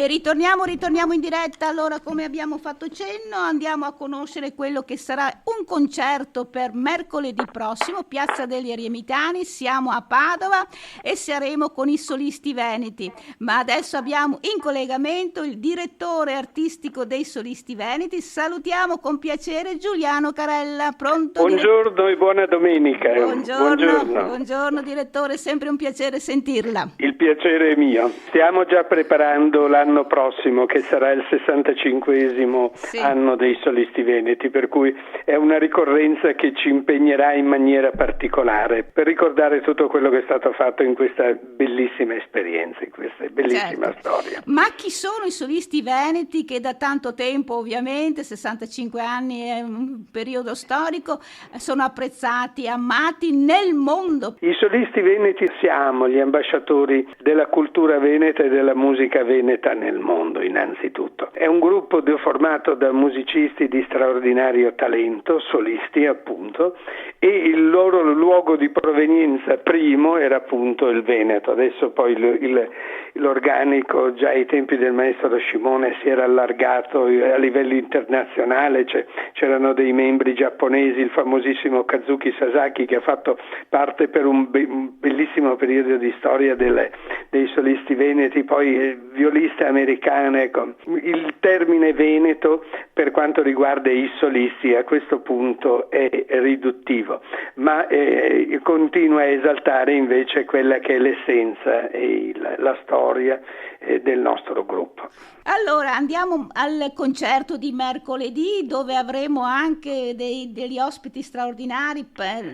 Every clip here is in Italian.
E ritorniamo in diretta. Allora, come abbiamo fatto cenno, andiamo a conoscere quello che sarà un concerto per mercoledì prossimo, Piazza degli Eremitani. Siamo a Padova e saremo con i Solisti Veneti. Ma adesso abbiamo in collegamento il direttore artistico dei Solisti Veneti. Salutiamo con piacere Giuliano Carella. Pronto? Buongiorno e buona domenica. Buongiorno direttore, sempre un piacere sentirla. Il piacere è mio. Stiamo già preparando l'anno prossimo, che sarà il 65esimo anno dei Solisti Veneti, per cui è una ricorrenza che ci impegnerà in maniera particolare per ricordare tutto quello che è stato fatto in questa bellissima esperienza, in questa bellissima storia. Ma chi sono i Solisti Veneti che da tanto tempo, ovviamente, 65 anni è un periodo storico, sono apprezzati, amati nel mondo? I Solisti Veneti siamo gli ambasciatori della cultura veneta e della musica veneta nel mondo, innanzitutto. È un gruppo formato da musicisti di straordinario talento, solisti appunto, e il loro luogo di provenienza primo era appunto il Veneto. Adesso poi l'organico già ai tempi del maestro Scimone si era allargato a livello internazionale, c'erano dei membri giapponesi, il famosissimo Kazuki Sasaki, che ha fatto parte per un bellissimo periodo di storia dei Solisti Veneti, poi violista americana. Ecco. Il termine veneto per quanto riguarda i solisti a questo punto è riduttivo, ma continua a esaltare invece quella che è l'essenza e la storia del nostro gruppo. Allora andiamo al concerto di mercoledì, dove avremo anche degli ospiti straordinari.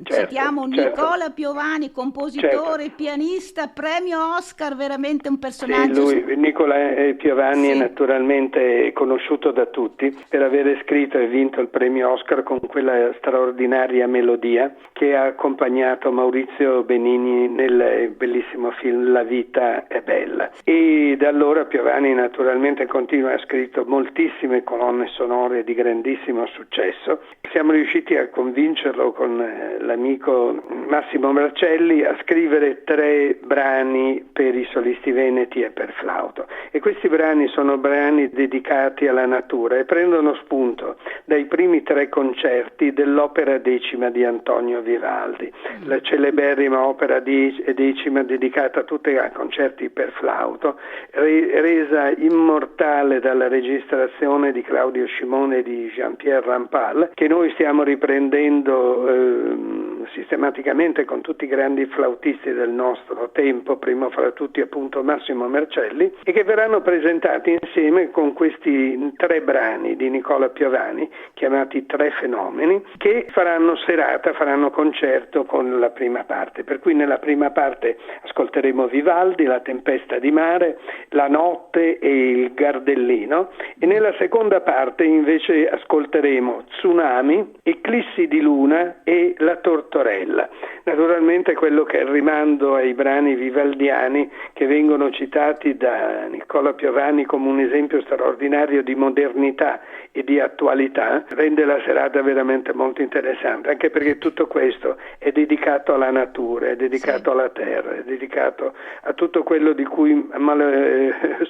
Citiamo Nicola Piovani, compositore, pianista, premio Oscar, veramente un personaggio. Sì, Nicola Piovani è naturalmente conosciuto da tutti per avere scritto e vinto il premio Oscar con quella straordinaria melodia che ha accompagnato Maurizio Benigni nel bellissimo film La vita è bella. E da allora Piovani naturalmente continua, ha scritto moltissime colonne sonore di grandissimo successo. Siamo riusciti a convincerlo con l'amico Massimo Marcelli a scrivere 3 brani per i Solisti Veneti e per flauto, e questi brani sono brani dedicati alla natura e prendono spunto dai primi 3 concerti dell'opera decima di Antonio Vivaldi, la celeberrima opera decima dedicata a concerti per flauto, resa immortale dalla registrazione di Claudio Scimone e di Jean-Pierre Rampal, che noi stiamo riprendendo sistematicamente con tutti i grandi flautisti del nostro tempo, primo fra tutti appunto Massimo Marcelli, e che verranno presentati insieme con questi 3 brani di Nicola Piovani, chiamati 3 fenomeni, che faranno concerto con la prima parte, per cui nella prima parte ascolteremo Vivaldi, La tempesta di mare, La notte e il Gardellino, e nella seconda parte invece ascolteremo Tsunami, Eclissi di luna e La tortorella. Naturalmente quello che è il rimando ai brani vivaldiani che vengono citati da Nicola Piovani come un esempio straordinario di modernità e di attualità rende la serata veramente molto interessante, anche perché tutto questo è dedicato alla natura, è dedicato alla terra, è dedicato a tutto quello di cui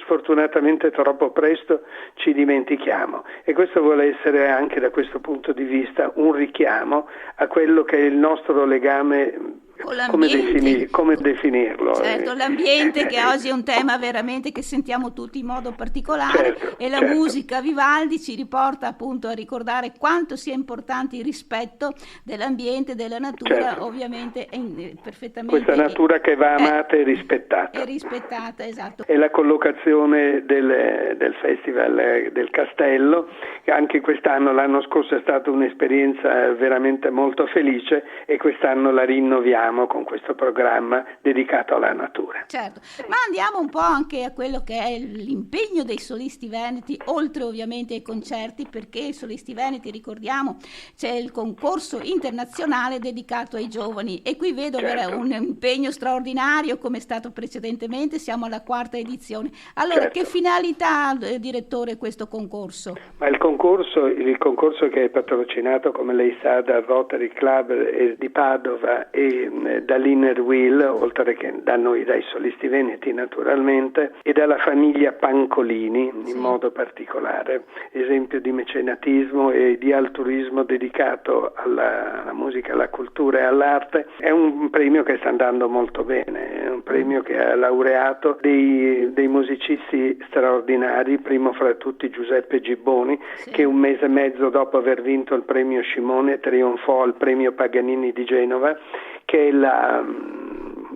sfortunatamente troppo presto ci dimentichiamo, e questo vuole essere anche da questo punto di vista un richiamo a quello che è il nostro legame. Come definirlo? Certo, l'ambiente che oggi è un tema veramente che sentiamo tutti in modo particolare, e la musica Vivaldi ci riporta appunto a ricordare quanto sia importante il rispetto dell'ambiente, della natura, ovviamente è perfettamente. Questa natura che va amata e rispettata. È rispettata, esatto. E la collocazione del Festival del Castello, che anche quest'anno, l'anno scorso è stata un'esperienza veramente molto felice, e quest'anno la rinnoviamo con questo programma dedicato alla natura. Certo, ma andiamo un po' anche a quello che è l'impegno dei Solisti Veneti, oltre ovviamente ai concerti, perché i Solisti Veneti, ricordiamo, c'è il concorso internazionale dedicato ai giovani, e qui vedo un impegno straordinario come è stato precedentemente, siamo alla 4ª edizione. Allora, che finalità, direttore, questo concorso? Ma il concorso che è patrocinato, come lei sa, dal Rotary Club di Padova e dall'Inner Wheel, oltre che da noi, dai solisti veneti naturalmente, e dalla famiglia Pancolini in modo particolare, esempio di mecenatismo e di altruismo dedicato alla musica, alla cultura e all'arte. È un premio che sta andando molto bene, è un premio che ha laureato dei musicisti straordinari, primo fra tutti Giuseppe Gibboni, che un mese e mezzo dopo aver vinto il premio Scimone trionfò al premio Paganini di Genova, che è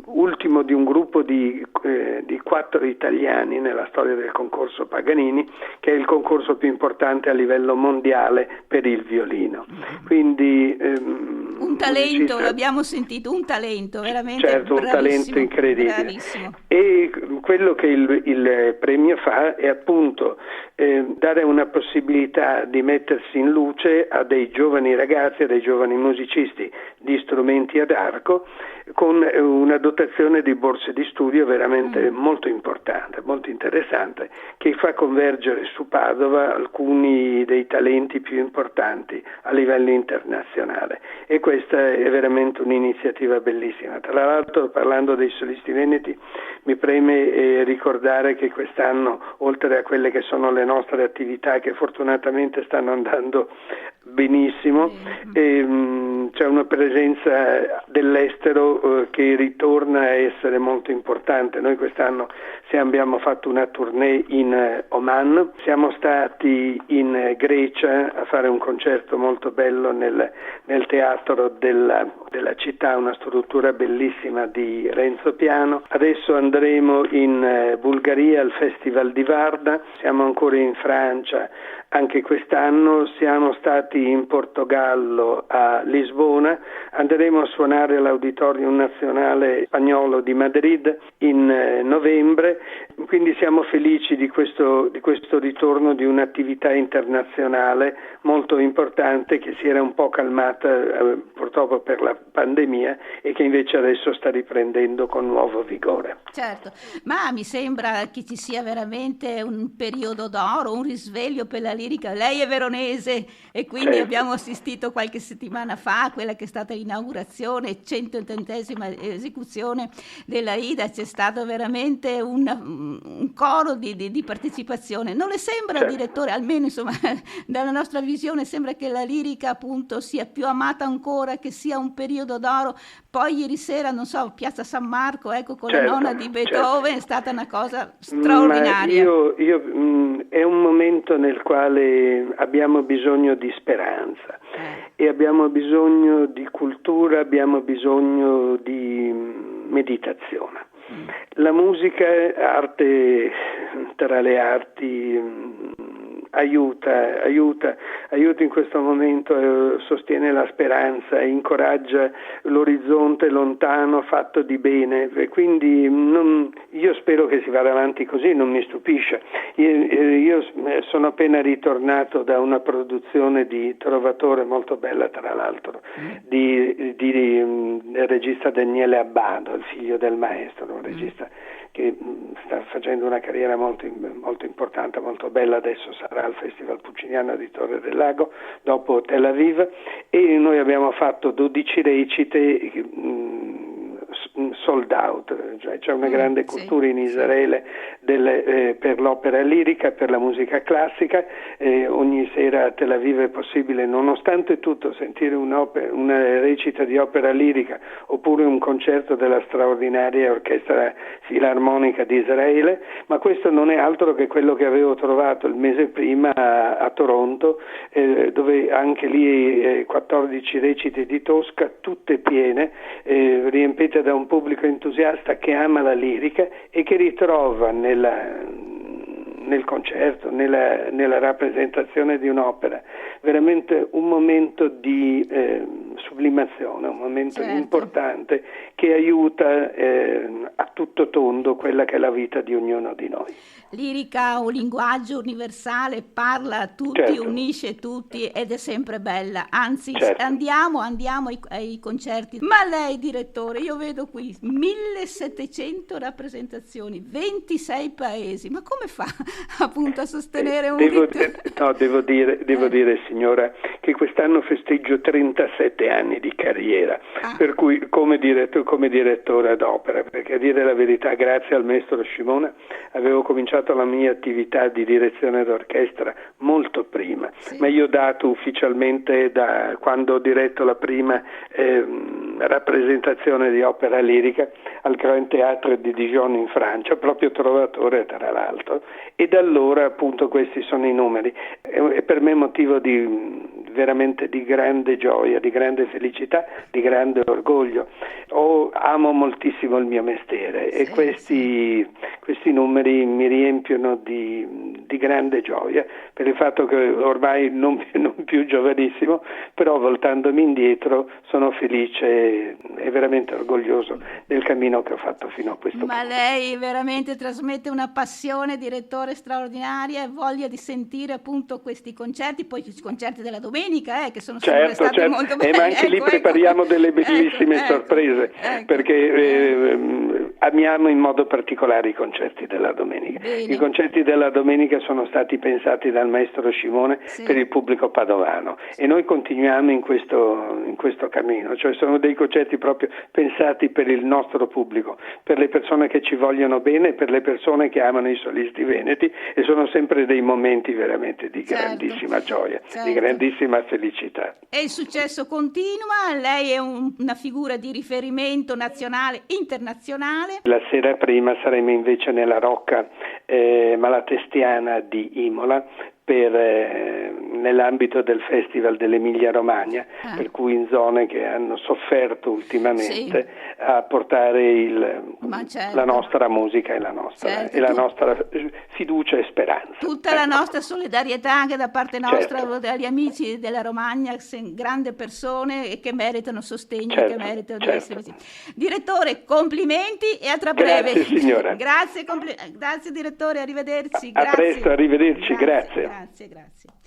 ultimo di un gruppo di 4 italiani nella storia del concorso Paganini, che è il concorso più importante a livello mondiale per il violino. Quindi un talento, l'abbiamo sentito, un talento veramente, certo, un talento incredibile. Bravissimo. E quello che il premio fa è appunto dare una possibilità di mettersi in luce a dei giovani ragazzi, a dei giovani musicisti di strumenti ad arco, con una dotazione di borse di studio veramente molto importante, molto interessante, che fa convergere su Padova alcuni dei talenti più importanti a livello internazionale, e questa è veramente un'iniziativa bellissima. Tra l'altro, parlando dei solisti veneti, mi preme ricordare che quest'anno, oltre a quelle che sono le nostre attività che fortunatamente stanno andando benissimo, c'è una presenza dell'estero che ritorna a essere molto importante. Noi quest'anno abbiamo fatto una tournée in Oman, siamo stati in Grecia a fare un concerto molto bello nel teatro della città, una struttura bellissima di Renzo Piano. Adesso andremo in Bulgaria al Festival di Varda, siamo ancora in Francia anche quest'anno, siamo stati in Portogallo a Lisbona, andremo a suonare all'Auditorium Nazionale Spagnolo di Madrid in novembre, quindi siamo felici di questo ritorno di un'attività internazionale molto importante che si era un po' calmata purtroppo per la pandemia e che invece adesso sta riprendendo con nuovo vigore. Certo, ma mi sembra che ci sia veramente un periodo d'oro, un risveglio per la lirica. Lei è veronese e quindi abbiamo assistito qualche settimana fa a quella che è stata l'inaugurazione, 180esima esecuzione della Ida. C'è stato veramente un coro di partecipazione. Non le sembra, direttore, almeno insomma dalla nostra visione, sembra che la lirica appunto sia più amata ancora, che sia un periodo d'oro? Poi ieri sera, non so, Piazza San Marco, ecco, con la nonna di Beethoven, è stata una cosa straordinaria. È un momento nel quale abbiamo bisogno di speranza e abbiamo bisogno di cultura, abbiamo bisogno di meditazione. La musica, arte tra le arti, aiuta in questo momento, sostiene la speranza, incoraggia l'orizzonte lontano fatto di bene, e quindi io spero che si vada avanti così, non mi stupisce. Io sono appena ritornato da una produzione di Trovatore molto bella, tra l'altro, del regista Daniele Abbado, il figlio del maestro, un regista che sta facendo una carriera molto, molto importante, molto bella. Adesso sarà al Festival Pucciniano di Torre del Lago, dopo Tel Aviv, e noi abbiamo fatto 12 recite sold out, cioè c'è una grande cultura in Israele per l'opera lirica, per la musica classica. Ogni sera a Tel Aviv è possibile, nonostante tutto, sentire una recita di opera lirica oppure un concerto della straordinaria orchestra filarmonica di Israele, ma questo non è altro che quello che avevo trovato il mese prima a Toronto, dove anche lì 14 recite di Tosca, tutte piene, riempite da un pubblico entusiasta che ama la lirica e che ritrova nel concerto, nella rappresentazione di un'opera, veramente un momento di sublimazione, un momento importante che aiuta a tutto tondo quella che è la vita di ognuno di noi. Lirica, un linguaggio universale, parla a tutti, unisce tutti ed è sempre bella. Anzi, andiamo ai concerti. Ma lei, direttore, io vedo qui 1700 rappresentazioni, 26 paesi. Ma come fa appunto a sostenere un ritmo? Devo dire, signora, che quest'anno festeggio 37 7 anni di carriera, per cui come direttore d'opera, perché a dire la verità, grazie al maestro Scimone avevo cominciato la mia attività di direzione d'orchestra molto prima, ma io ho dato ufficialmente da quando ho diretto la prima rappresentazione di opera lirica al Grand Théâtre di Dijon in Francia, proprio Trovatore tra l'altro, e da allora appunto questi sono i numeri. È per me motivo veramente di grande gioia, di grande felicità, di grande orgoglio. Amo moltissimo il mio mestiere e questi numeri mi riempiono di grande gioia per il fatto che ormai non più giovanissimo, però voltandomi indietro sono felice e veramente orgoglioso del cammino che ho fatto fino a questo punto. Ma lei veramente trasmette una passione, direttore, straordinaria, e voglia di sentire appunto questi concerti, poi i concerti della domenica che sono sempre stati molto belli. Ma anche lì prepariamo delle bellissime sorprese, perché amiamo in modo particolare i concerti della domenica. Bene. I concerti della domenica sono stati pensati dal maestro Scimone per il pubblico padovano e noi continuiamo in questo cammino, cioè sono dei concerti proprio pensati per il nostro pubblico, per le persone che ci vogliono bene, per le persone che amano i solisti veneti, e sono sempre dei momenti veramente di grandissima gioia, di grandissima felicità. E il successo continua, lei è una figura di riferimento nazionale, internazionale. La sera prima saremo invece nella Rocca Malatestiana di Imola, nell'ambito del Festival dell'Emilia Romagna, per cui in zone che hanno sofferto ultimamente a portare la nostra musica e la nostra fiducia e speranza. Tutta la nostra solidarietà anche da parte nostra, agli amici della Romagna, grandi persone e che meritano sostegno, che meritano di essere così. Direttore, complimenti e a tra breve. Grazie signora. Grazie direttore, arrivederci. A presto, arrivederci, grazie. Grazie.